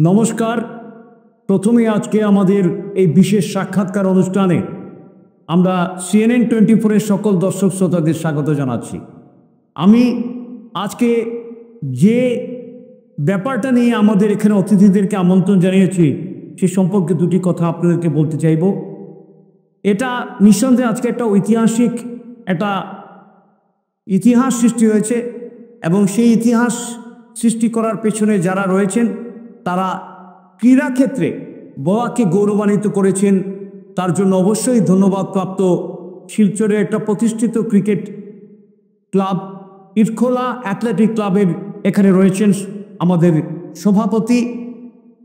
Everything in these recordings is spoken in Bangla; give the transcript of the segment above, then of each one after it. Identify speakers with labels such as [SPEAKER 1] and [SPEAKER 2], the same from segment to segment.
[SPEAKER 1] নমস্কার। প্রথমে আজকে আমাদের এই বিশেষ সাক্ষাৎকার অনুষ্ঠানে আমরা CNN24-এর সকল দর্শক শ্রোতাদের স্বাগত জানাচ্ছি। আমি আজকে যে ব্যাপারটা নিয়ে আমাদের এখানে অতিথিদেরকে আমন্ত্রণ জানিয়েছি সে সম্পর্কে দুটি কথা আপনাদেরকে বলতে চাইব। এটা নিঃসন্দেহে আজকে একটা ঐতিহাসিক ইতিহাস সৃষ্টি হয়েছে এবং সেই ইতিহাস সৃষ্টি করার পেছনে যারা রয়েছেন তারা ক্রীড়াক্ষেত্রে গোয়াকে গৌরবান্বিত করেছেন। তার জন্য অবশ্যই ধন্যবাদপ্রাপ্ত শিলচরের একটা প্রতিষ্ঠিত ক্রিকেট ক্লাব ইটখোলা অ্যাথলেটিক ক্লাবের এখানে রয়েছেন আমাদের সভাপতি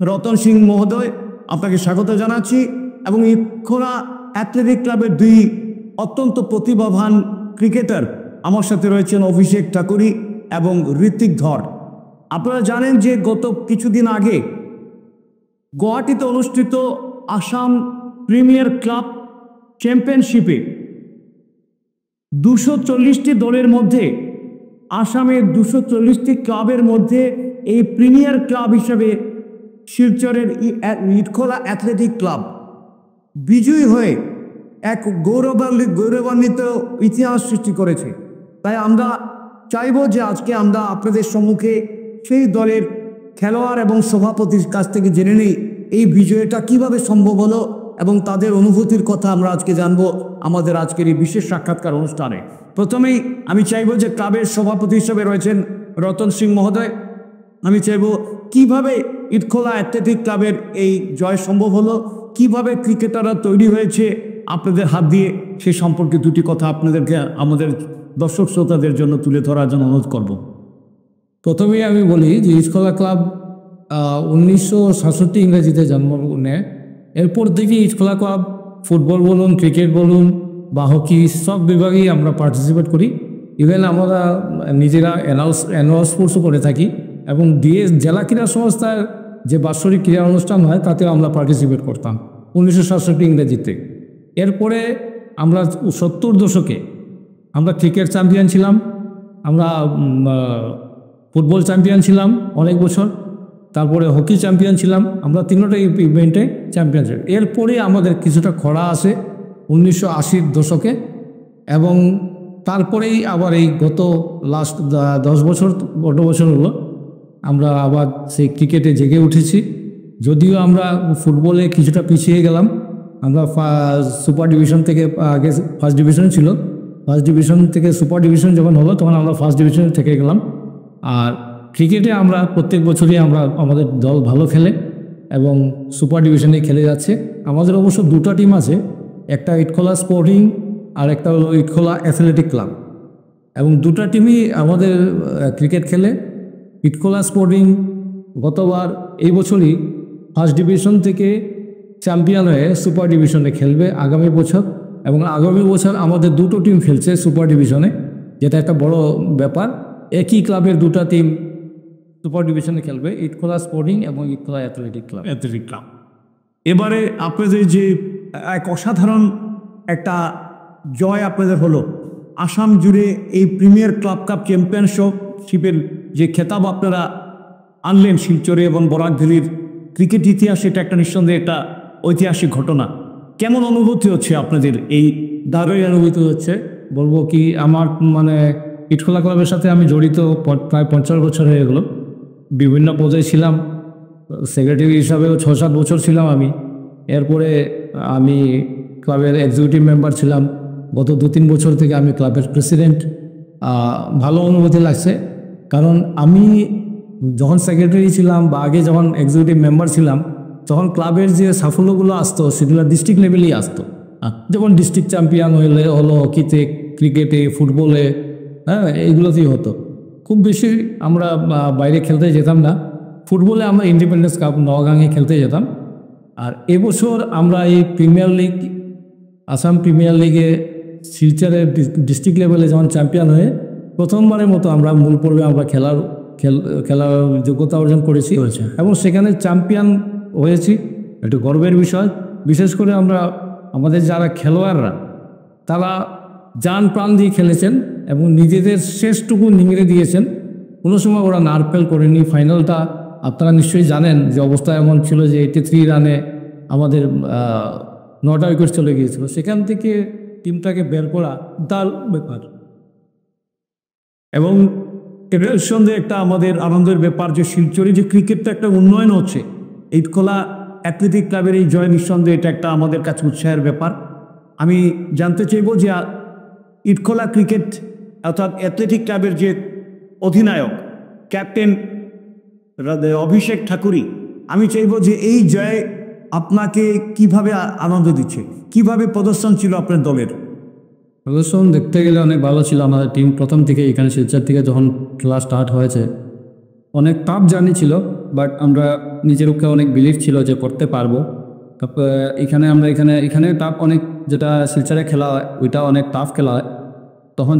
[SPEAKER 1] রতন সিং মহোদয়, আপনাকে স্বাগত জানাচ্ছি। এবং ইটখোলা অ্যাথলেটিক ক্লাবের দুই অত্যন্ত প্রতিভাবান ক্রিকেটার আমার সাথে রয়েছেন অভিষেক ঠাকুরি এবং ঋত্বিক ধর। আপনারা জানেন যে গত কিছুদিন আগে গুয়াহাটিতে অনুষ্ঠিত আসাম প্রিমিয়ার ক্লাব চ্যাম্পিয়নশিপে 240টি দলের মধ্যে আসামের 240টি ক্লাবের মধ্যে এই প্রিমিয়ার ক্লাব হিসেবে শিলচরের ইটখোলা অ্যাথলেটিক ক্লাব বিজয়ী হয়ে এক গৌরবান্বিত ইতিহাস সৃষ্টি করেছে। তাই আমরা চাইব যে আজকে আমরা আপনাদের সম্মুখে সেই দলের খেলোয়াড় এবং সভাপতির কাছ থেকে জেনে নিই এই বিজয়টা কিভাবে সম্ভব হলো এবং তাদের অনুভূতির কথা আমরা আজকে জানব আমাদের আজকের এই বিশেষ সাক্ষাৎকার অনুষ্ঠানে। প্রথমেই আমি চাইব যে ক্লাবের সভাপতি হিসেবে রয়েছেন রতন সিং মহোদয়, আমি চাইব কিভাবে ইটখোলা অ্যাথলেটিক ক্লাবের এই জয় সম্ভব হলো, কিভাবে ক্রিকেটাররা তৈরি হয়েছে আপনাদের হাত দিয়ে, সে সম্পর্কে দুটি কথা আপনাদেরকে আমাদের দর্শক শ্রোতাদের জন্য তুলে ধরার জন্য অনুরোধ করব।
[SPEAKER 2] প্রথমেই আমি বলি যে ইটখোলা ক্লাব 1967 ইংরেজিতে জন্ম নেয়। এরপর থেকে ইটখোলা ক্লাব ফুটবল বলুন, ক্রিকেট বলুন বা হকি সব বিভাগেই আমরা পার্টিসিপেট করি। ইভেন আমরা নিজেরা অ্যানুয়াল স্পোর্টসও করে থাকি এবং জেলা ক্রীড়া সংস্থার যে বাৎসরিক ক্রীড়া অনুষ্ঠান হয় তাতেও আমরা পার্টিসিপেট করতাম 1967 ইংরেজিতে। এরপরে আমরা 70 দশকে আমরা ক্রিকেট চ্যাম্পিয়ন ছিলাম, আমরা ফুটবল চ্যাম্পিয়ন ছিলাম অনেক বছর, তারপরে হকি চ্যাম্পিয়ন ছিলাম, আমরা তিনটা ইভেন্টে চ্যাম্পিয়ন ছিলাম। এরপরে আমাদের কিছুটা খরা আসে 1980 দশকে এবং তারপরেই আবার এই গত লাস্ট 10 বছর হলো আমরা আবার সেই ক্রিকেটে জেগে উঠেছি। যদিও আমরা ফুটবলে কিছুটা পিছিয়ে গেলাম, আমরা সুপার ডিভিশন থেকে আগে ফার্স্ট ডিভিশন ছিল, ফার্স্ট ডিভিশন থেকে সুপার ডিভিশন যখন হলো তখন আমরা ফার্স্ট ডিভিশনে থেকে গেলাম। আর ক্রিকেটে আমরা প্রত্যেক বছরই আমাদের দল ভালো খেলে এবং সুপার ডিভিশনে খেলে যাচ্ছে। আমাদের অবশ্য দুটো টিম আছে, একটা ইটখোলা স্পোর্টিং আর একটা হলো ইটখোলা অ্যাথলেটিক ক্লাব, এবং দুটো টিমই আমাদের ক্রিকেট খেলে। ইটখোলা স্পোর্টিং গতবার এই বছরই ফার্স্ট ডিভিশন থেকে চ্যাম্পিয়ন হয়ে সুপার ডিভিশনে খেলবে আগামী বছর, এবং আগামী বছর আমাদের দুটো টিম খেলছে সুপার ডিভিশনে, যেটা একটা বড় ব্যাপার। একই ক্লাবের দুটো টিম সুপার ডিভিশনে খেলবে, ইটখোলা স্পোর্টিং এবং ইটখোলা অ্যাথলেটিক ক্লাব।
[SPEAKER 1] এবারে আপনাদের যে এক অসাধারণ একটা জয় আপনাদের হলো, আসাম জুড়ে এই প্রিমিয়ার ক্লাব কাপ চ্যাম্পিয়নশিপের যে খেতাব আপনারা আনলেন শিলচরে এবং বরাকভ্যালির ক্রিকেট ইতিহাসে, এটা একটা নিঃসন্দেহে একটা ঐতিহাসিক ঘটনা। কেমন অনুভূতি হচ্ছে আপনাদের? এই
[SPEAKER 2] দারুণ অনুভূতি হচ্ছে, বলবো কি, আমার ইটখোলা ক্লাবের সাথে আমি জড়িত প্রায় 50 বছর হয়ে গেলো। বিভিন্ন পর্যায়ে ছিলাম, সেক্রেটারি হিসাবেও 6-7 বছর ছিলাম আমি। এরপরে আমি ক্লাবের এক্সিকিউটিভ মেম্বার ছিলাম। গত 2-3 বছর থেকে আমি ক্লাবের প্রেসিডেন্ট। ভালো অনুভূতি লাগছে, কারণ আমি যখন সেক্রেটারি ছিলাম বা আগে যখন এক্সিকিউটিভ মেম্বার ছিলাম তখন ক্লাবের যে সাফল্যগুলো আসতো সেগুলো ডিস্ট্রিক্ট লেভেলেই আসতো। যেমন ডিস্ট্রিক্ট চ্যাম্পিয়ন হলো হকিতে, ক্রিকেটে, ফুটবলে, এইগুলোতেই হতো। খুব বেশি আমরা বাইরে খেলতে যেতাম না। ফুটবলে আমরা ইন্ডিপেন্ডেন্স কাপ নওগাঁয়ে খেলতে যেতাম। আর এবছর আমরা এই প্রিমিয়ার লিগ, আসাম প্রিমিয়ার লিগে শিলচরের ডিস্ট্রিক্ট লেভেলে যখন চ্যাম্পিয়ন হয়ে প্রথমবারের মতো আমরা মূল পর্বে আমরা খেলার যোগ্যতা অর্জন করেছি এবং সেখানে চ্যাম্পিয়ন হয়েছি। একটু গর্বের বিষয়। বিশেষ করে আমাদের যারা খেলোয়াড়রা তারা জান প্রাণ দিয়ে খেলেছেন এবং নিজেদের শেষটুকু নিংড়ে দিয়েছেন। কোনো সময় ওরা নারফেল করেনি, ফাইনালটা আপনারা নিশ্চয়ই জানেন যে অবস্থা এমন ছিল যে 83 রানে আমাদের 9টা উইকেট চলে গিয়েছিল। সেখান থেকে টিমটাকে বের করা দারুণ ব্যাপার
[SPEAKER 1] এবং এটার সঙ্গে একটা আমাদের আনন্দের ব্যাপার যে শিলচরে যে ক্রিকেটটা একটা উন্নয়ন হচ্ছে, ইটখোলা অ্যাথলেটিক ক্লাবের এই জয় নিঃসন্দেহে এটা একটা আমাদের কাছে উৎসাহের ব্যাপার। আমি জানতে চাইব যে ইটখোলা ক্রিকেট অর্থাৎ অ্যাথলেটিক ক্লাবের যে অধিনায়ক ক্যাপ্টেন অভিষেক ঠাকুরি, আমি চাইব যে এই জয় আপনাকে কিভাবে আনন্দ দিচ্ছে, কিভাবে প্রদর্শন ছিল আপনার দলের?
[SPEAKER 2] প্রদর্শন দেখতে গেলে অনেক ভালো ছিল। আমাদের টিম প্রথম থেকে এখানে শিলচর থেকে যখন খেলা স্টার্ট হয়েছে অনেক টাফ জার্নি ছিল, বাট আমরা নিজের উপরে অনেক বিলিভ ছিল যে করতে পারবো। তারপর এখানে টাফ অনেক, যেটা শিলচরে খেলা হয় ওইটা অনেক টাফ খেলা হয়।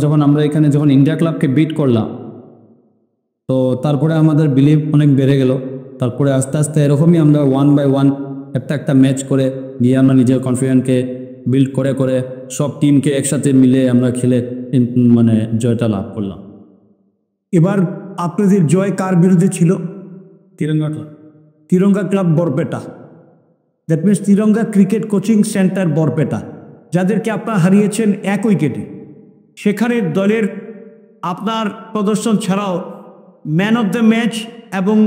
[SPEAKER 2] যখন আমরা এখানে ইন্ডিয়া ক্লাবকে বিট করলাম, তো তারপরে আমাদের বিলিভ অনেক বেড়ে গেল। তারপরে আস্তে আস্তে এরকমই আমরা 1 বাই 1 একটা ম্যাচ করে গিয়ে আমরা নিজের কনফিডেন্সকে বিল্ড করে সব টিমকে একসাথে মিলে আমরা খেলে মানে জয়টা লাভ করলাম।
[SPEAKER 1] এবার আপনাদের জয় কার বিরুদ্ধে ছিল? Tiranga club Barpeta, that means Tiranga cricket coaching centre Barpeta, যাদেরকে আপনারা হারিয়েছেন 1 উইকেটে। সেখানে দলের আপনার প্রদর্শন ছাড়াও ম্যান অফ দ্য ম্যাচ এবং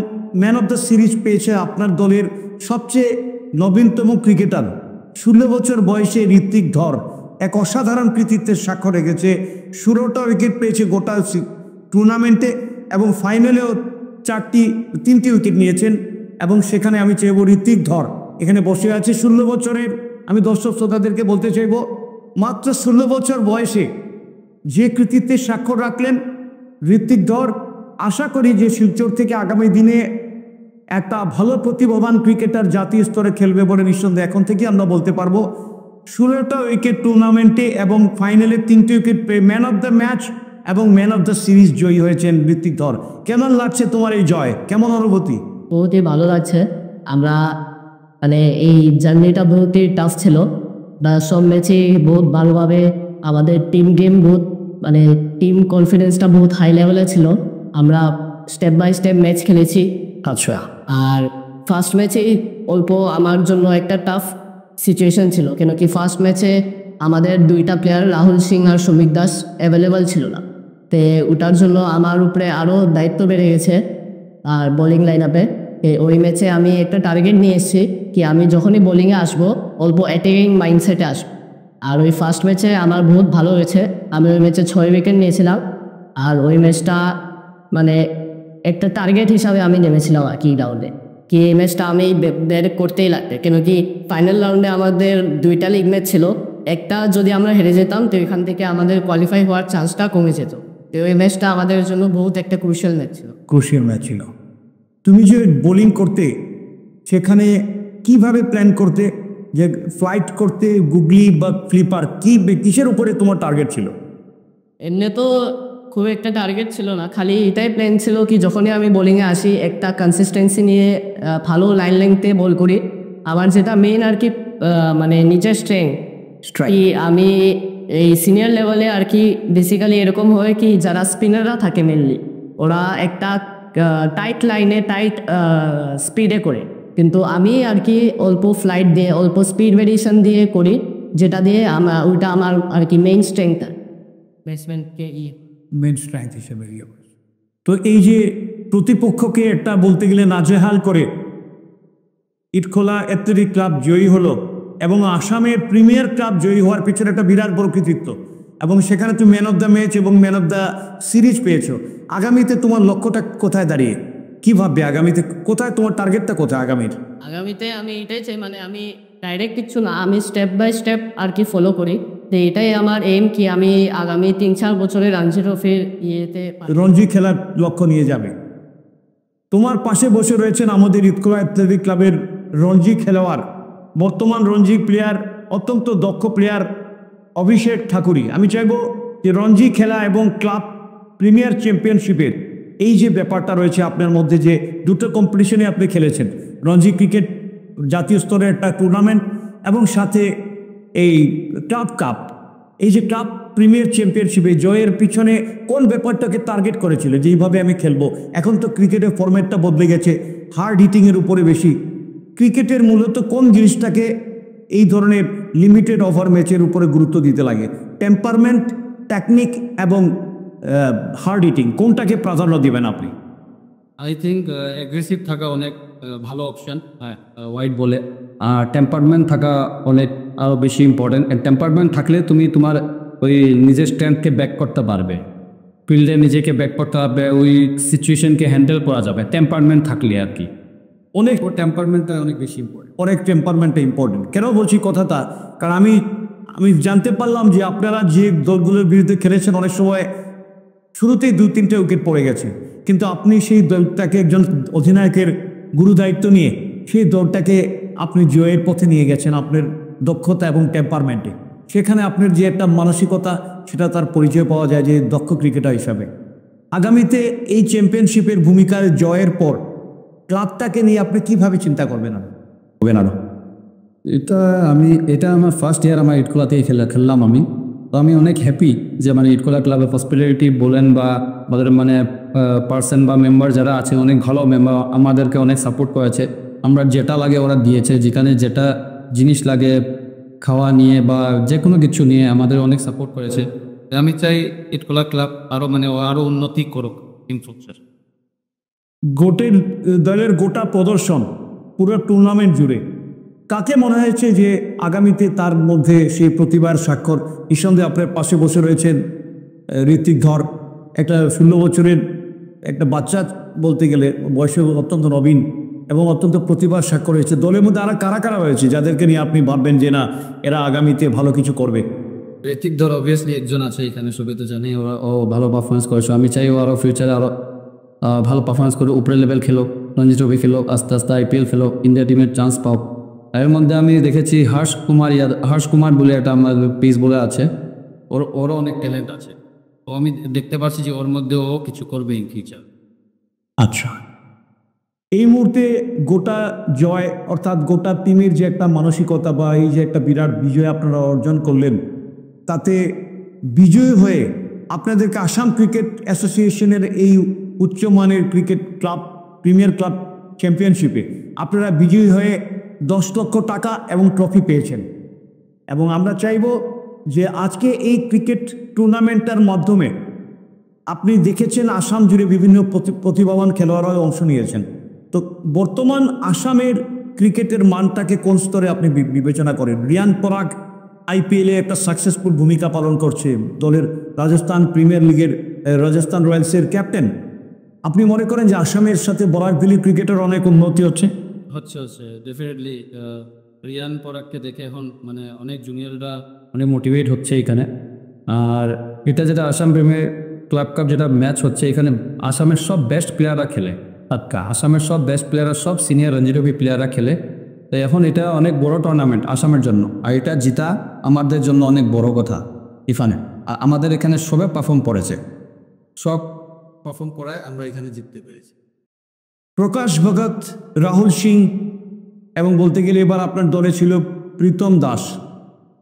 [SPEAKER 1] ম্যান অফ দ্য সিরিজ পেয়েছে আপনার দলের সবচেয়ে নবীনতম ক্রিকেটার, 16 বছর বয়সে ঋত্বিক ধর এক অসাধারণ কৃতিত্বের স্বাক্ষর রেখেছে। 16টা উইকেট পেয়েছে গোটা টুর্নামেন্টে এবং ফাইনালেও 3টি উইকেট নিয়েছেন। এবং সেখানে আমি চাইব ঋত্বিক ধর এখানে বসে আছে 16 বছরের। আমি দর্শক শ্রোতাদেরকে বলতে চাইব, মাত্র 16 বছর বয়সে যে কৃতিত্বের স্বাক্ষর রাখলেন ঋত্বিক ধর, আশা করি যে শিলচর থেকে আগামী দিনে একটা ভালো প্রতিভাবান ক্রিকেটার জাতীয় স্তরে খেলবে বলে নিঃসন্দেহে এখন থেকে আমরা বলতে পারবো। 16টা উইকেট টুর্নামেন্টে এবং ফাইনালে 3টি উইকেট পেয়ে ম্যান অফ দ্য ম্যাচ এবং ম্যান অফ দ্য সিরিজ জয়ী হয়েছেন ঋত্বিক ধর। কেমন লাগছে তোমার এই জয়, কেমন অনুভূতি?
[SPEAKER 3] বহুতই ভালো লাগছে। আমরা মানে এই জার্নিটা বহুতই টাফ ছিল, বা সব ম্যাচে বহুত ভালোভাবে আমাদের টিম বহুত মানে টিম কনফিডেন্সটা বহুত হাই লেভেলে ছিল। আমরা স্টেপ বাই স্টেপ ম্যাচ খেলেছি।
[SPEAKER 1] আচ্ছা,
[SPEAKER 3] আর ফার্স্ট ম্যাচে অল্প আমার জন্য একটা টাফ সিচুয়েশন ছিল, কেন কি ফার্স্ট ম্যাচে আমাদের 2টা প্লেয়ার রাহুল সিং আর শ্রমিক দাস অ্যাভেলেবল ছিল না। তো ওটার জন্য আমার উপরে আরও দায়িত্ব বেড়ে গেছে। আর বোলিং লাইন আপে ওই ম্যাচে আমি একটা টার্গেট নিয়ে এসেছি কি আমি যখনই বোলিংয়ে আসবো অল্প অ্যাটাকিং মাইন্ডসেটে আসবো। আর ওই ফার্স্ট ম্যাচে আমার বহুত ভালো হয়েছে। আমি ওই ম্যাচে 6 উইকেট নিয়েছিলাম। আর ওই ম্যাচটা মানে একটা টার্গেট হিসাবে আমি নেমেছিলাম আর কি রাউন্ডে, কি এই ম্যাচটা আমি ব্যাট করতেই লাগবে, কেন কি ফাইনাল রাউন্ডে আমাদের 2টা লিগ ম্যাচ ছিল। একটা যদি আমরা হেরে যেতাম তো এখান থেকে আমাদের কোয়ালিফাই হওয়ার চান্সটা কমে যেত। তো ওই ম্যাচটা আমাদের জন্য বহুত একটা ক্রুশিয়াল ম্যাচ ছিল।
[SPEAKER 1] ক্রুশিয়াল ম্যাচ ছিল। তুমি যে বোলিং করতে সেখানে কিভাবে প্ল্যান করতে, যে ফ্লাইট করতে গুগলি বা ফ্লিপার, কিসের উপরে তোমার টার্গেট ছিল?
[SPEAKER 3] এমনি তো খুব একটা টার্গেট ছিল না, খালি এটাই প্ল্যান ছিল কি যখনই আমি বোলিংয়ে আসি একটা কনসিস্টেন্সি নিয়ে ভালো লাইন লেংথে বল করি। আমার যেটা মেইন আর কি মানে নিজের স্ট্রেংথ কি, আমি এই সিনিয়র লেভেলে আর কি বেসিক্যালি এরকম হয় কি যারা স্পিনাররা থাকে মেনলি ওরা একটা টাইট লাইনে টাইট স্পিডে করে, কিন্তু আমি আর কি অল্প ফ্লাইট দিয়ে অল্প স্পিড ভেরিয়েশন দিয়ে করি, যেটা দিয়ে ওইটা আমার আর কি মেইন স্ট্রেংথ ব্যাটসম্যানকে
[SPEAKER 1] মেন স্ট্রেংথ হিসেবে। তো এই যে প্রতিপক্ষকে একটা বলতে গেলে নাজেহাল করে ইটখোলা অ্যাথলেটিক ক্লাব জয়ী হলো এবং আসামের প্রিমিয়ার ক্লাব জয়ী হওয়ার পিছনে একটা বিরাট বড় কৃতিত্ব, এবং সেখানে তুমি ম্যান অফ দ্য ম্যাচ এবং ম্যান অফ দ্য সিরিজ পেয়েছো। আগামীতে তোমার লক্ষ্যটা কোথায় দাঁড়িয়ে, কি ভাববে আগামীতে, কোথায় তোমার টার্গেটটা কোথায়
[SPEAKER 3] আগামীতে? আমি এটাই চাই, মানে আমি ডাইরেক্ট কিছু না, আমি স্টেপ বাই স্টেপ আর কি ফলো করি। তো এটাই আমার এইম কি আমি আগামী 3-4 বছরে রঞ্জি ট্রফির
[SPEAKER 1] রঞ্জি খেলার লক্ষ্য নিয়ে যাবে। তোমার পাশে বসে রয়েছেন আমাদের ইটখোলা অ্যাথলেটিক ক্লাবের রঞ্জি খেলোয়াড়, বর্তমান রঞ্জি প্লেয়ার, অত্যন্ত দক্ষ প্লেয়ার অভিষেক ঠাকুরি। আমি চাইব যে রঞ্জি খেলা এবং ক্লাব প্রিমিয়ার চ্যাম্পিয়নশিপের এই যে ব্যাপারটা রয়েছে আপনার মধ্যে, যে দুটো কম্পিটিশনে আপনি খেলেছেন, রঞ্জি ক্রিকেট জাতীয় স্তরের একটা টুর্নামেন্ট এবং সাথে এই ক্লাব কাপ, এই যে ক্লাব প্রিমিয়ার চ্যাম্পিয়নশিপে জয়ের পিছনে কোন ব্যাপারটাকে টার্গেট করেছিল যে এইভাবে আমি খেলবো? এখন তো ক্রিকেটের ফরম্যাটটা বদলে গেছে, হার্ড হিটিংয়ের উপরে বেশি। ক্রিকেটের মূলত কোন জিনিসটাকে এই ধরনের লিমিটেড ওভার ম্যাচের উপরে গুরুত্ব দিতে লাগে? টেম্পারমেন্ট, টেকনিক এবং হার্ড হিটিং, কোনটাকে প্রাধান্য দিবেন আপনি?
[SPEAKER 4] আই থিঙ্ক অ্যাগ্রেসিভ থাকা অনেক ভালো অপশান, হ্যাঁ, ওয়াইড বলে। আর টেম্পারমেন্ট থাকা অনেক আরও বেশি ইম্পর্টেন্ট। টেম্পারমেন্ট থাকলে তুমি তোমার ওই নিজের স্ট্রেংথকে ব্যাক করতে পারবে, ফিল্ডে নিজেকে ব্যাক করতে পারবে, ওই সিচুয়েশনকে হ্যান্ডেল করা যাবে টেম্পারমেন্ট থাকলে আর কি।
[SPEAKER 1] অনেক
[SPEAKER 4] টেম্পারমেন্টটা অনেক বেশি ইম্পর্টেন্ট।
[SPEAKER 1] অনেক টেম্পারমেন্টটা ইম্পর্টেন্ট। কেন বলছি কথাটা? কারণ আমি জানতে পারলাম যে আপনারা যে দলগুলোর বিরুদ্ধে খেলেছেন অনেক সময় শুরুতেই 2-3টে উইকেট পড়ে গেছে, কিন্তু আপনি সেই দলটাকে একজন অধিনায়কের গুরু দায়িত্ব নিয়ে সেই দলটাকে আপনি জয়ের পথে নিয়ে গেছেন আপনার দক্ষতা এবং টেম্পারমেন্টে। সেখানে আপনার যে একটা মানসিকতা, সেটা তার পরিচয় পাওয়া যায় যে দক্ষ ক্রিকেটার হিসাবে। আগামীতে এই চ্যাম্পিয়নশিপের ভূমিকার জয়ের পর ক্লাবটাকে নিয়ে আপনি কিভাবে চিন্তা করবেন আরো?
[SPEAKER 4] এটা আমার ফার্স্ট ইয়ার আমার ইটখোলাতেই খেললাম আমি। তো আমি অনেক হ্যাপি যে মানে ইটখোলা ক্লাবের হসপিটালিটি বলেন বা আমাদের মানে পার্সন বা মেম্বার যারা আছে অনেক ভালো মেম্বার, আমাদেরকে অনেক সাপোর্ট করেছে। আমরা যেটা লাগে ওরা দিয়েছে, যেখানে যেটা জিনিস লাগে খাওয়া নিয়ে বা যে কোনো কিছু নিয়ে আমাদের অনেক সাপোর্ট করেছে। আমি চাই ইটখোলা ক্লাব আরও উন্নতি করুক ইন ফিউচার।
[SPEAKER 1] দলের গোটা প্রদর্শন পুরো টুর্নামেন্ট জুড়ে কাকে মনে হয়েছে যে আগামীতে তার মধ্যে সেই প্রতিভার স্বাক্ষর? নিঃসন্দেহে আপনার পাশে বসে রয়েছেন ঋত্বিক ধর, একটা 16 বছরের একটা বাচ্চা বলতে গেলে, বয়সে অত্যন্ত নবীন এবং অত্যন্ত প্রতিভার স্বাক্ষর হয়েছে। দলের মধ্যে আর কারা কারা রয়েছে যাদেরকে নিয়ে আপনি ভাববেন যে না, এরা আগামীতে ভালো কিছু করবে?
[SPEAKER 4] ঋত্বিক ধর অবভিয়াসলি একজন আছে এখানে, সবাই তো জানি ও ভালো পারফরমেন্স করেছে। আমি চাই ও আরও ফিউচারে আরও ভালো পারফরমেন্স করে উপরে লেভেল খেলো, রঞ্জি ট্রফি খেলো, আস্তে আস্তে IPL খেলো, ইন্ডিয়া টিমের চান্স পাও। এর মধ্যে আমি দেখেছি হর্ষ কুমার বলে একটা আমার পিস বলে আছে, ওরও অনেক ট্যালেন্ট আছে। তো আমি দেখতে পাচ্ছি যে ওর মধ্যে ও কিছু করবে ইন ফিউচার।
[SPEAKER 1] আচ্ছা, এই মুহূর্তে গোটা জয় অর্থাৎ গোটা টিমের যে একটা মানসিকতা বা এই যে একটা বিরাট বিজয় আপনারা অর্জন করলেন, তাতে বিজয়ী হয়ে আপনাদেরকে আসাম ক্রিকেট অ্যাসোসিয়েশনের এই উচ্চমানের ক্রিকেট ক্লাব প্রিমিয়ার ক্লাব চ্যাম্পিয়নশিপে আপনারা বিজয়ী হয়ে 10 লক্ষ টাকা এবং ট্রফি পেয়েছেন। এবং আমরা চাইব যে আজকে এই ক্রিকেট টুর্নামেন্টটার মাধ্যমে আপনি দেখেছেন আসাম জুড়ে বিভিন্ন প্রতিভাবান খেলোয়াড়রাও অংশ নিয়েছেন। তো বর্তমান আসামের ক্রিকেটের মানটাকে কোন স্তরে আপনি বিবেচনা করেন? রিয়ান পরাগ IPL-এ একটা সাকসেসফুল ভূমিকা পালন করছে, দলের রাজস্থান প্রিমিয়ার লিগের রাজস্থান রয়্যালসের ক্যাপ্টেন। আপনি মনে করেন যে আসামের সাথে বরাক ভ্যালি ক্রিকেটের অনেক উন্নতি হচ্ছে?
[SPEAKER 4] ডেফিনেটলি। রিয়ান পরাগকে দেখে এখন মানে অনেক জুনিয়ররা অনেক মোটিভেট হচ্ছে এখানে। আর এটা যেটা আসাম প্রিমিয়ার ক্লাব কাপ যেটা ম্যাচ হচ্ছে, এখানে আসামের সব বেস্ট প্লেয়াররা খেলে। আসামের সব বেস্ট প্লেয়াররা, সব সিনিয়র রঞ্জি ট্রফি প্লেয়াররা খেলে। তাই এখন এটা অনেক বড় টুর্নামেন্ট আসামের জন্য, আর এটা জিতা আমাদের জন্য অনেক বড় কথা। ইফানে আমাদের এখানে সবে পারফর্ম করেছে, সব পারফর্ম করায় আমরা এখানে জিততে পেরেছি।
[SPEAKER 1] প্রকাশ ভগত, রাহুল সিং এবং বলতে গেলে এবার আপনার দলে ছিল প্রীতম দাস,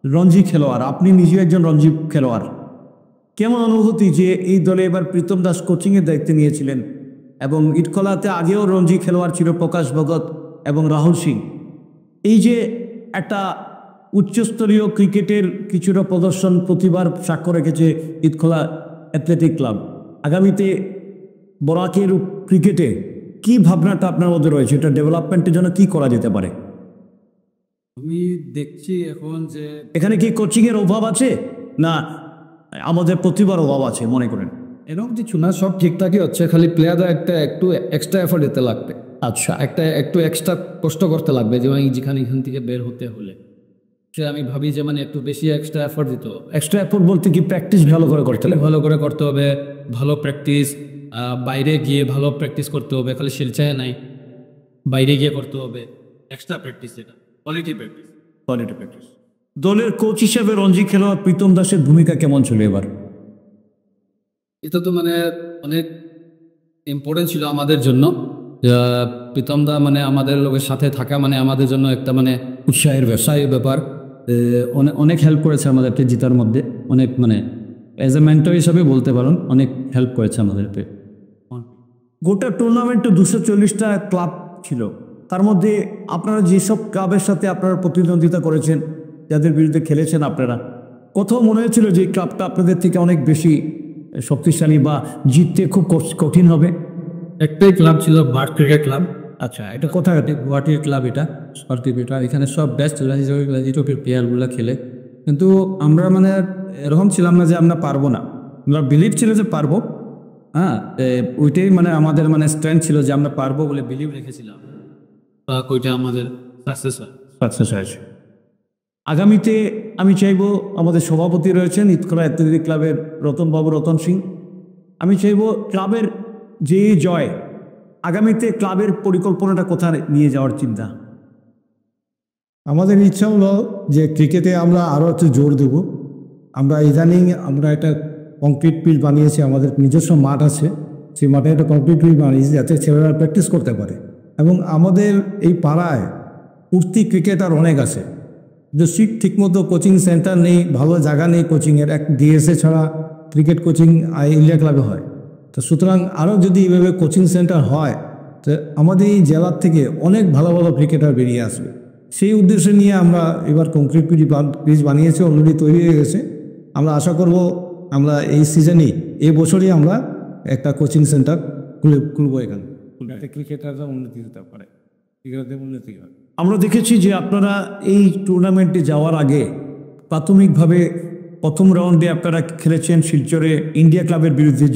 [SPEAKER 1] রঞ্জি খেলোয়াড়। আপনি নিজে একজন রঞ্জি খেলোয়াড়। কেমন অনুভূতি যে এই দলে এবার প্রীতম দাস কোচিংয়ের দায়িত্ব নিয়েছিলেন এবং ইটখোলাতে আগেও রঞ্জি খেলোয়াড় ছিল প্রকাশ ভগত এবং রাহুল সিং? এই যে একটা উচ্চস্তরীয় ক্রিকেটের কিছুটা প্রদর্শন প্রতিবার সাক্ষ্য রেখেছে ইটখোলা অ্যাথলেটিক ক্লাব, আগামীতে বরাকের ক্রিকেটে কি ভাবনাটা আপনার মধ্যে রয়েছে? এটা ডেভেলপমেন্টের জন্য কি করা যেতে পারে?
[SPEAKER 4] আমি দেখছি এখন যে
[SPEAKER 1] এখানে কি কোচিংয়ের অভাব আছে না আমাদের প্রতিভার অভাব আছে মনে করেন?
[SPEAKER 4] এরকম কিছু না, সব ঠিকঠাকই হচ্ছে, খালি প্লেয়াররা একটু এক্সট্রা এফোর্ট দিতে লাগবে।
[SPEAKER 1] আচ্ছা,
[SPEAKER 4] একটু এক্সট্রা কষ্ট করতে লাগবে, যেমন যেখানে এখান থেকে বের হতে হলে সে আমি ভাবি যে মানে একটু বেশি এক্সট্রা এফোর্ট দিতে হবে।
[SPEAKER 1] এক্সট্রা এফোর্ট বলতে কি প্র্যাকটিস ভালো করে করতে হবে?
[SPEAKER 4] ভালো করে করতে হবে, ভালো প্র্যাকটিস, বাইরে গিয়ে ভালো প্র্যাকটিস করতে হবে, খালি শিলচায় নাই, বাইরে গিয়ে করতে হবে এক্সট্রা প্র্যাকটিস, এটা কোয়ালিটি প্র্যাকটিস।
[SPEAKER 1] দলের কোচ হিসেবে রঞ্জি খেলোয়াড় প্রীতম দাসের ভূমিকা কেমন ছিল এবার?
[SPEAKER 4] এটা তো মানে অনেক ইম্পর্টেন্ট ছিল আমাদের জন্য। প্রীতম দা মানে আমাদের লোকের সাথে থাকা মানে আমাদের জন্য একটা মানে উৎসাহের ব্যাপার। অনেক অনেক হেল্প করেছে আমাদেরকে জেতার মধ্যে, অনেক মানে অ্যাজ এ মেন্টর হিসাবে বলতে পারেন, অনেক হেল্প করেছে আমাদেরকে।
[SPEAKER 1] গোটা টুর্নামেন্টে 240টা ক্লাব ছিল, তার মধ্যে আপনারা যেসব ক্লাবের সাথে আপনারা প্রতিদ্বন্দ্বিতা করেছেন, যাদের বিরুদ্ধে খেলেছেন আপনারা, কোথাও মনে হয়েছিল যে এই ক্লাবটা আপনাদের থেকে অনেক বেশি শক্তিশালী বা জিততে খুব কঠিন হবে?
[SPEAKER 4] একটাই ক্লাব ছিল, ভাট ক্রিকেট ক্লাব।
[SPEAKER 1] আচ্ছা, এটা কোথায়?
[SPEAKER 4] গুয়াহাটির ক্লাব, এটা স্পোর্টিভ, এটা এখানে সব বেস্ট রাজি ট্রফির প্লেয়ারগুলো খেলে। কিন্তু আমরা মানে এরকম ছিলাম না যে আমরা পারবো না, আমরা বিলিভ ছিল যে পারবো। হ্যাঁ, ওইটাই মানে আমাদের মানে স্ট্রেংথ ছিল যে আমরা পারবো বলে বিলিভ রেখেছিলাম, ওইটা আমাদের সাকসেস হয়েছে।
[SPEAKER 1] আগামীতে আমি চাইবো, আমাদের সভাপতি রয়েছেন ইটখলা অ্যাথলেটিক ক্লাবের রতন সিং, আমি চাইবো ক্লাবের যে জয়, আগামীতে ক্লাবের পরিকল্পনাটা কোথায় নিয়ে যাওয়ার চিন্তা?
[SPEAKER 2] আমাদের ইচ্ছা হলো যে ক্রিকেটে আমরা আরও একটু জোর দেব। আমরা ইদানিং আমরা একটা কংক্রিট পিচ বানিয়েছি, আমাদের নিজস্ব মাঠ আছে, সেই মাঠে একটা কংক্রিট পিচ বানিয়েছি যাতে ছেলেরা প্র্যাকটিস করতে পারে। এবং আমাদের এই পাড়ায় উঠতি ক্রিকেটার অনেক আছে, যে ঠিকমতো কোচিং সেন্টার নেই, ভালো জায়গা নেই কোচিংয়ের, এক ডিএসএ ছাড়া ক্রিকেট কোচিং ইন্ডিয়া ক্লাবে হয়। তো সুতরাং আরও যদি এইভাবে কোচিং সেন্টার হয়, তো আমাদের এই জেলার থেকে অনেক ভালো ভালো ক্রিকেটার বেরিয়ে আসবে। সেই উদ্দেশ্যে নিয়ে আমরা এবার কংক্রিট পিচ বানিয়েছি, অলরেডি তৈরি হয়ে গেছে। আমরা আশা করব আমরা এই সিজনেই, এই বছরই আমরা একটা কোচিং সেন্টার খুলবো এখানে, যাতে ক্রিকেটাররা উন্নতি হতে পারে, ক্রিকেটারদের উন্নতি হয়।
[SPEAKER 1] আমরা দেখেছি যে আপনারা এই টুর্নামেন্টে যাওয়ার আগে প্রাথমিকভাবে প্রথম রাউন্ডে আপনারা খেলেছেন শিলচরে ইন্ডিয়া ক্লাবের বিরুদ্ধে,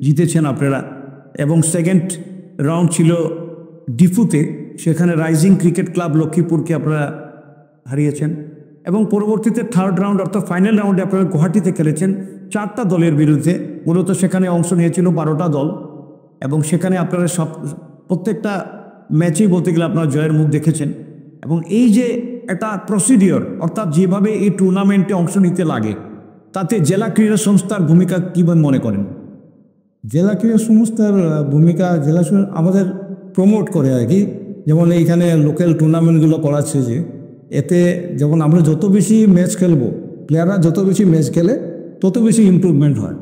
[SPEAKER 1] জিতেছেন আপনারা, এবং সেকেন্ড রাউন্ড ছিল ডিফুতে, সেখানে রাইজিং ক্রিকেট ক্লাব লক্ষ্মীপুরকে আপনারা হারিয়েছেন, এবং পরবর্তীতে থার্ড রাউন্ড অর্থাৎ ফাইনাল রাউন্ডে আপনারা গুয়াহাটিতে খেলেছেন 4টা দলের বিরুদ্ধে। মূলত সেখানে অংশ নিয়েছিল 12টা দল, এবং সেখানে আপনারা প্রত্যেকটা ম্যাচেই বলতে গেলে আপনারা জয়ের মুখ দেখেছেন। এবং এই যে একটা প্রসিডিওর, অর্থাৎ যেভাবে এই টুর্নামেন্টে অংশ নিতে লাগে, তাতে জেলা ক্রীড়া সংস্থার ভূমিকা কী মনে করেন?
[SPEAKER 2] জেলা ক্রীড়া সংস্থার ভূমিকা আমাদের প্রমোট করে আর কি। যেমন এইখানে লোকাল টুর্নামেন্টগুলো করাচ্ছে, যে এতে যেমন আমরা যত বেশি ম্যাচ খেলবো, প্লেয়াররা যত বেশি ম্যাচ খেলে তত বেশি ইমপ্রুভমেন্ট হয়।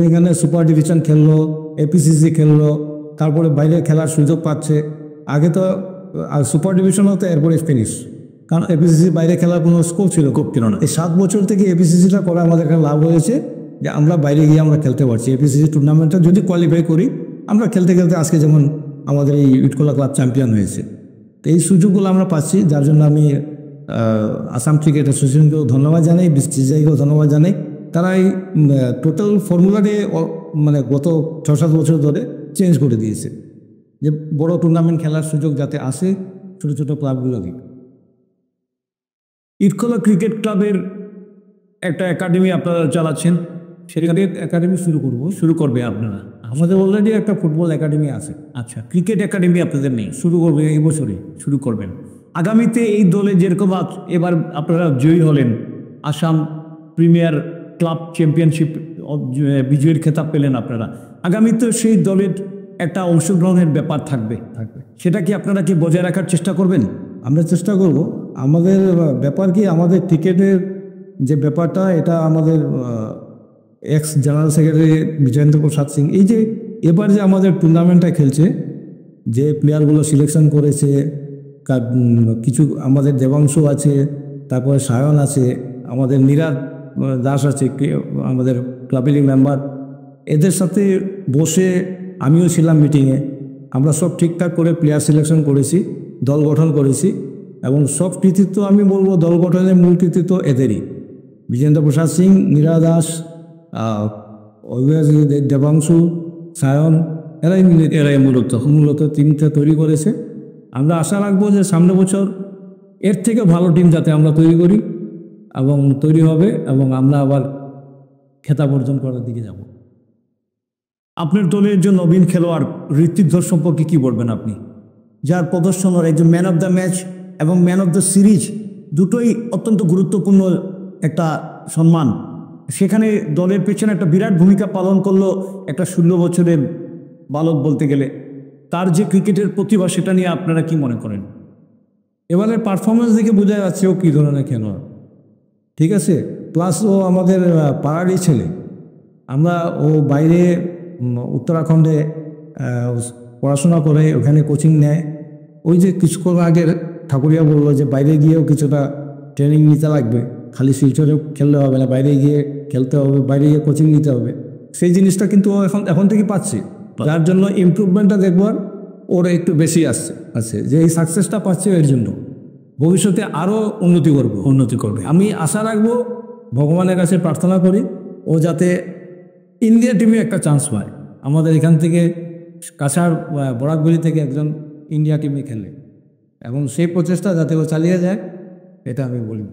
[SPEAKER 2] এখানে সুপার ডিভিশন খেললো, এপিসিসি খেললো, তারপরে বাইরে খেলার সুযোগ পাচ্ছে। আগে তো সুপার ডিভিশন হতো, এরপরে ফিনিশ, কারণ এপিসিসি বাইরে খেলার কোনো স্কোপ ছিল না। এই 7 বছর থেকে এপিসিসিটা করে আমাদের এখানে লাভ হয়েছে যে আমরা বাইরে গিয়ে আমরা খেলতে পারছি। এপিসিসি টুর্নামেন্টটা যদি কোয়ালিফাই করি, আমরা খেলতে খেলতে আজকে যেমন আমাদের এই ইটখলা ক্লাব চ্যাম্পিয়ন হয়েছে, তো এই সুযোগগুলো আমরা পাচ্ছি। যার জন্য আমি আসাম ক্রিকেট অ্যাসোসিয়েশনকেও ধন্যবাদ জানাই, বিসিসিআইকেও ধন্যবাদ জানাই। তারা এই টোটাল ফর্মুলাটি মানে গত 6-7 বছর ধরে চেঞ্জ করে দিয়েছে, যে বড় টুর্নামেন্ট খেলার সুযোগ যাতে আসে ছোটো ছোটো ক্লাবগুলোকে।
[SPEAKER 1] ইটখলা ক্রিকেট ক্লাবের একটা একাডেমি আপনারা চালাচ্ছেন, সেখানে একাডেমি শুরু করবে আপনারা?
[SPEAKER 2] আমাদের অলরেডি একটা ফুটবল একাডেমি আছে।
[SPEAKER 1] আচ্ছা, ক্রিকেট একাডেমি আপনাদের নেই, শুরু করবে এই বছরই শুরু করবেন। আগামীতে এই দলে যেরকম এবার আপনারা জয়ী হলেন, আসাম প্রিমিয়ার ক্লাব চ্যাম্পিয়নশিপ বিজয়ের খেতাব পেলেন আপনারা, আগামীতে সেই দলের একটা অংশগ্রহণের ব্যাপার থাকবে, সেটা কি আপনারা কি বজায় রাখার চেষ্টা করবেন?
[SPEAKER 2] আমরা চেষ্টা করব। আমাদের ব্যাপার কি, আমাদের ক্রিকেটের যে ব্যাপারটা, এটা আমাদের x general secretary Vijender Prasad Singh, এই যে এবার যে আমাদের টুর্নামেন্টটা খেলছে, যে প্লেয়ারগুলো সিলেকশন করেছে, কিছু আমাদের দেবাংশু আছে, তারপরে সায়ন আছে, আমাদের নীরাজ দাস আছে, আমাদের ক্লাবের মেম্বার, এদের সাথে বসে আমিও ছিলাম মিটিংয়ে। আমরা সব ঠিকঠাক করে প্লেয়ার সিলেকশন করেছি, দল গঠন করেছি, এবং সব কৃতিত্ব আমি বলবো, দল গঠনের মূল কৃতিত্ব এদেরই, বিজেন্দ্র প্রসাদ সিং, নীরা দাস, দেবাংশু, সায়ন, এরাই মূলত টিমটা তৈরি করেছে। আমরা আশা রাখবো যে সামনে বছর এর থেকে ভালো টিম যাতে আমরা তৈরি করি, এবং তৈরি হবে, এবং আমরা আবার খেতাব অর্জন করার দিকে যাব।
[SPEAKER 1] আপনার দলের যে নবীন খেলোয়াড় ঋত্বিক সম্পর্কে কি বলবেন আপনি, যার প্রদর্শন একজন ম্যান অফ দ্য ম্যাচ এবং ম্যান অফ দ্য সিরিজ দুটোই অত্যন্ত গুরুত্বপূর্ণ একটা সম্মান, সেখানে দলের পেছনে একটা বিরাট ভূমিকা পালন করলো একটা 16 বছরের বালক বলতে গেলে, তার যে ক্রিকেটের প্রতিভা সেটা নিয়ে আপনারা কি মনে করেন?
[SPEAKER 2] এবারের পারফরমেন্স দেখে বোঝা যাচ্ছে ও কী ধরনের খেলোয়াড়। ঠিক আছে, প্লাস ও আমাদের পাড়ারই ছেলে। আমরা ও বাইরে উত্তরাখণ্ডে পড়াশোনা করে ওখানে কোচিং নেয়। ওই যে কিছুক্ষণ আগের ঠাকুরিয়া বললো যে বাইরে গিয়েও কিছুটা ট্রেনিং নিতে লাগবে, খালি শিলচরে খেললে হবে না, বাইরে গিয়ে খেলতে হবে, বাইরে গিয়ে কোচিং নিতে হবে। সেই জিনিসটা কিন্তু ও এখন থেকে পাচ্ছি, যার জন্য ইমপ্রুভমেন্টটা দেখবার ওর একটু বেশি আছে যে এই সাকসেসটা পাচ্ছে এর জন্য ভবিষ্যতে আরও উন্নতি করবে। আমি আশা রাখবো, ভগবানের কাছে প্রার্থনা করি ও যাতে ইন্ডিয়া টিমে একটা চান্স পায়, আমাদের এখান থেকে কাছাড় বরাকবলি থেকে একজন ইন্ডিয়া টিমে খেলে, এবং সেই প্রচেষ্টা যাতে ও চালিয়ে যায়, এটা আমি বলি।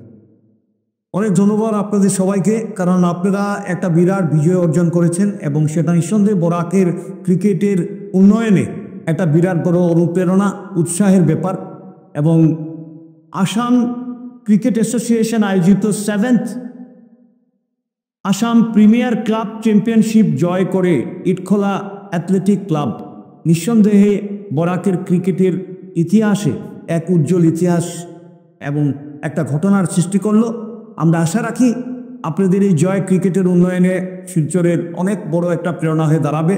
[SPEAKER 1] অনেক ধন্যবাদ আপনাদের সবাইকে, কারণ আপনারা একটা বিরাট বিজয় অর্জন করেছেন এবং সেটা নিঃসন্দেহে বরাকের ক্রিকেটের উন্নয়নে একটা বিরাট বড় অনুপ্রেরণা, উৎসাহের ব্যাপার। এবং আসাম ক্রিকেট অ্যাসোসিয়েশন আয়োজিত 7th Assam premier club championship জয় করে ইটখোলা অ্যাথলেটিক ক্লাব নিঃসন্দেহে বরাকের ক্রিকেটের ইতিহাসে এক উজ্জ্বল ইতিহাস এবং একটা ঘটনার সৃষ্টি করলো। আমরা আশা রাখি আপনাদের এই জয় ক্রিকেটের উন্নয়নে শিলচরের অনেক বড় একটা প্রেরণা হয়ে দাঁড়াবে।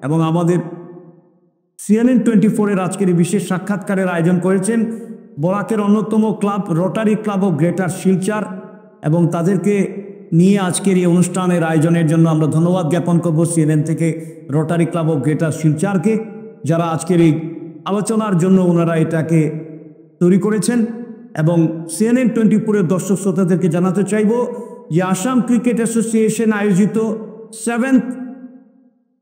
[SPEAKER 1] এবং আমাদের CNN 24-এর আজকের এই বিশেষ সাক্ষাৎকারের আয়োজন করেছেন বরাকের অন্যতম club rotary club of greater Silchar, এবং তাদেরকে নিয়ে আজকের এই অনুষ্ঠানের আয়োজনের জন্য আমরা ধন্যবাদ জ্ঞাপন করব CNN থেকে রোটারি ক্লাব অফ গ্রেটার শিলচরকে, যারা আজকের এই আলোচনার জন্য ওনারা এটাকে তৈরি করেছেন। এবং CNN 24-এর দর্শক শ্রোতাদেরকে জানাতে চাইব যে আসাম ক্রিকেট অ্যাসোসিয়েশন আয়োজিত 7th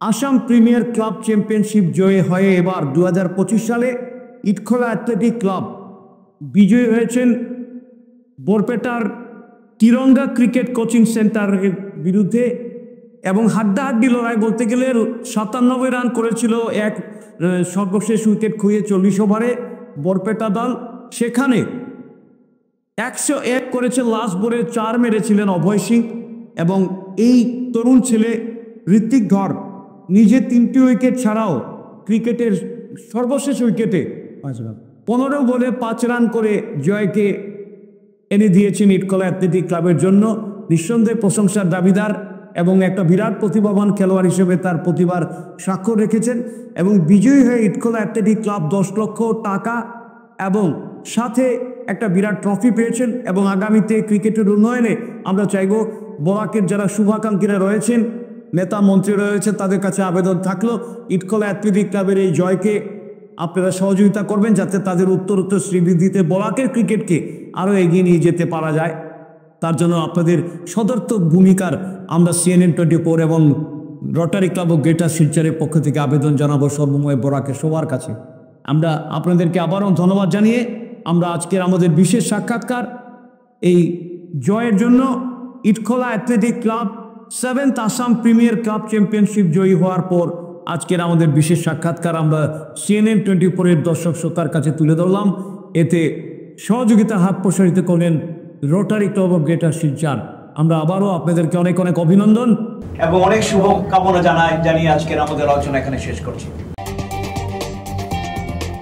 [SPEAKER 1] Assam premier club championship জয়ে হয়ে এবার 2025 সালে ইটখোলা অ্যাথলেটিক ক্লাব বিজয়ী হয়েছেন বরপেটার তিরঙ্গা ক্রিকেট কোচিং সেন্টারের বিরুদ্ধে। এবং হাড্ডাহাড্ডি লড়াই বলতে গেলে 97 রান করেছিল এক সর্বশেষ উইকেট খুইয়ে 40 ওভারে বরপেটা দল। সেখানে 101 করেছে, লাস্ট বলে 4 মেরেছিলেন অভয় সিং। এবং এই তরুণ ছেলে ঋত্বিক ধর নিজে 3টি উইকেট ছাড়াও ক্রিকেটের সর্বশেষ উইকেটে 15 বলে 5 রান করে জয়কে এনে দিয়েছেন ইটখোলা অ্যাথলেটিক ক্লাবের জন্য। নিঃসন্দেহে প্রশংসার দাবিদার এবং একটা বিরাট প্রতিভাবান খেলোয়াড় হিসেবে তার প্রতিভার স্বাক্ষর রেখেছেন। এবং বিজয়ী হয়ে ইটখোলা অ্যাথলেটিক ক্লাব 10 লক্ষ টাকা এবং সাথে একটা বিরাট ট্রফি পেয়েছেন। এবং আগামীতে ক্রিকেটের উন্নয়নে আমরা চাইব বরাকের যারা শুভাকাঙ্ক্ষীরা রয়েছেন, নেতা মন্ত্রী রয়েছেন, তাদের কাছে আবেদন থাকলো ইটখোলা অ্যাথলেটিক ক্লাবের এই জয়কে আপনারা সহযোগিতা করবেন, যাতে তাদের উত্তরোত্তর শ্রীবৃদ্ধিতে বরাকের ক্রিকেটকে আরও এগিয়ে নিয়ে যেতে পারা যায়। তার জন্য আপনাদের সদর্থক ভূমিকার আমরা CNN 24 এবং রোটারি ক্লাব অফ গ্রেটার শিলচরের পক্ষ থেকে আবেদন জানাবো সর্বময় বরাকের সবার কাছে। আমরা আপনাদেরকে আবারও ধন্যবাদ জানিয়ে আমরা আজকের আমাদের বিশেষ সাক্ষাৎকার এই জয়ের জন্য Itkhola athletic club 7th Assam premier club championship জয়ী হওয়ার পর আজকের আমাদের বিশেষ সাক্ষাৎকার আমরা CNN 24-এর দর্শক শ্রোতার কাছে তুলে ধরলাম। এতে সহযোগিতার হাত প্রসারিত করলেন rotary club of greater Silchar. আমরা আবারও আপনাদেরকে অনেক অনেক অভিনন্দন এবং অনেক শুভকামনা জানিয়ে আজকের আমাদের আলোচনা এখানে শেষ করছি।